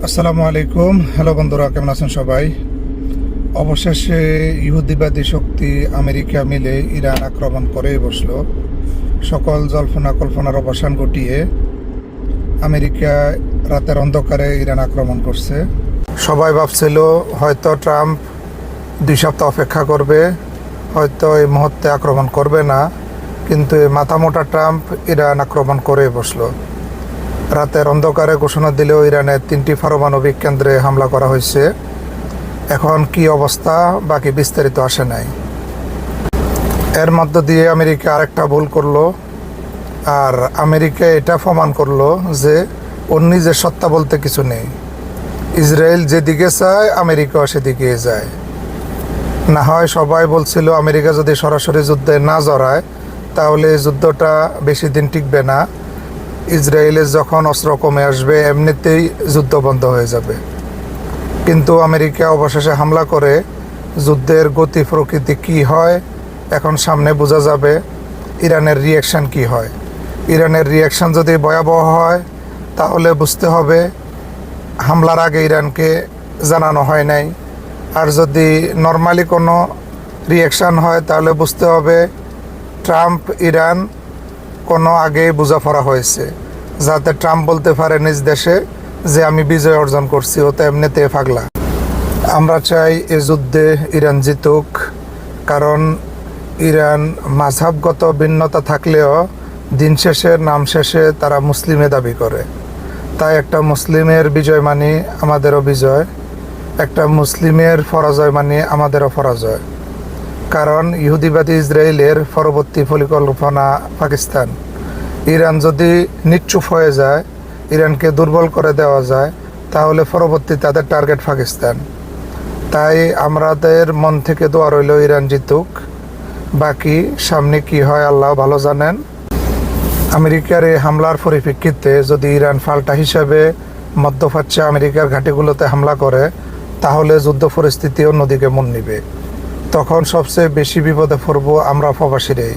আসসালামু আলাইকুম। হ্যালো বন্ধুরা, কেমন আছেন সবাই? অবশেষে ইহুদিবাদী শক্তি আমেরিকা মিলে ইরান আক্রমণ করে বসলো। সকল জল্পনা কল্পনার অবসান ঘটিয়ে আমেরিকা রাতের অন্ধকারে ইরান আক্রমণ করছে। সবাই ভাবছিল হয়তো ট্রাম্প 2 সপ্তাহ অপেক্ষা করবে, হয়তো এই মুহূর্তে আক্রমণ করবে না, কিন্তু এই মাথামোটা ট্রাম্প ইরান আক্রমণ করে বসলো। রাতের অন্ধকারে ঘোষণা দিলেও ইরানের 3টি পারমাণবিক কেন্দ্রে হামলা করা হয়েছে। এখন কি অবস্থা বাকি বিস্তারিত আসে নাই। এর মধ্য দিয়ে আমেরিকা আরেকটা ভুল করলো, আর আমেরিকা এটা প্রমাণ করলো যে ওর নিজের সত্তা বলতে কিছু নেই। ইসরায়েল যেদিকে চায় আমেরিকাও সেদিকে যায়। না হয় সবাই বলছিল আমেরিকা যদি সরাসরি যুদ্ধে না জড়ায় তাহলে এই যুদ্ধটা বেশি দিন টিকবে না, ইসরায়েলের যখন অস্ত্র কমে আসবে এমনিতেই যুদ্ধ বন্ধ হয়ে যাবে। কিন্তু আমেরিকা অবশেষে হামলা করে যুদ্ধের গতি প্রকৃতি কি হয় এখন সামনে বোঝা যাবে। ইরানের রিয়াকশান কি হয়। ইরানের রিয়াকশান যদি ভয়াবহ হয় তাহলে বুঝতে হবে হামলার আগে ইরানকে জানানো হয় নাই, আর যদি নর্মালি কোনো রিয়াকশান হয় তাহলে বুঝতে হবে ট্রাম্প ইরান কোনো আগেই বোঝাপড়া হয়েছে, যাতে ট্রাম্প বলতে পারে নিজ দেশে যে আমি বিজয় অর্জন করছি, ও তো এমনিতে পাগলা। আমরা চাই এ যুদ্ধে ইরান জিতুক, কারণ ইরান মাযহাবগত ভিন্নতা থাকলেও দিন শেষে নাম শেষে তারা মুসলিমে দাবি করে। তাই একটা মুসলিমের বিজয় মানে আমাদেরও বিজয়, একটা মুসলিমের পরাজয় মানে আমাদেরও পরাজয়। কারণ ইহুদিবাদী ইসরায়েলের পরবর্তী পরিকল্পনা পাকিস্তান। ইরান যদি নিশ্চুপ হয়ে যায়, ইরানকে দুর্বল করে দেওয়া যায়, তাহলে পরবর্তী তাদের টার্গেট পাকিস্তান। তাই আমাদের মন থেকে দোয়া রইল ইরান জিতুক। বাকি সামনে কি হয় আল্লাহ ভালো জানেন। আমেরিকার এই হামলার পরিপ্রেক্ষিতে যদি ইরান পাল্টা হিসাবে মধ্যপ্রাচ্যে আমেরিকার ঘাঁটিগুলোতে হামলা করে তাহলে যুদ্ধ পরিস্থিতি অন্যদিকে মন নিবে। তখন সবচেয়ে বেশি বিপদে পড়ব আমরা প্রবাসীরাই,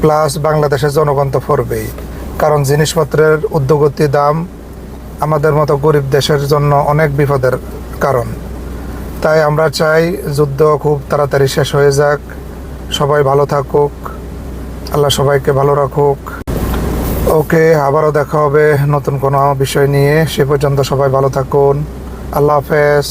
প্লাস বাংলাদেশের জনগণ তো পড়বেই। কারণ জিনিসপত্রের ঊর্ধ্বগতি দাম আমাদের মতো গরিব দেশের জন্য অনেক বিপদের কারণ। তাই আমরা চাই যুদ্ধ খুব তাড়াতাড়ি শেষ হয়ে যাক, সবাই ভালো থাকুক, আল্লাহ সবাইকে ভালো রাখুক। ওকে, আবারও দেখা হবে নতুন কোনো বিষয় নিয়ে। সে পর্যন্ত সবাই ভালো থাকুন। আল্লাহ হাফেজ।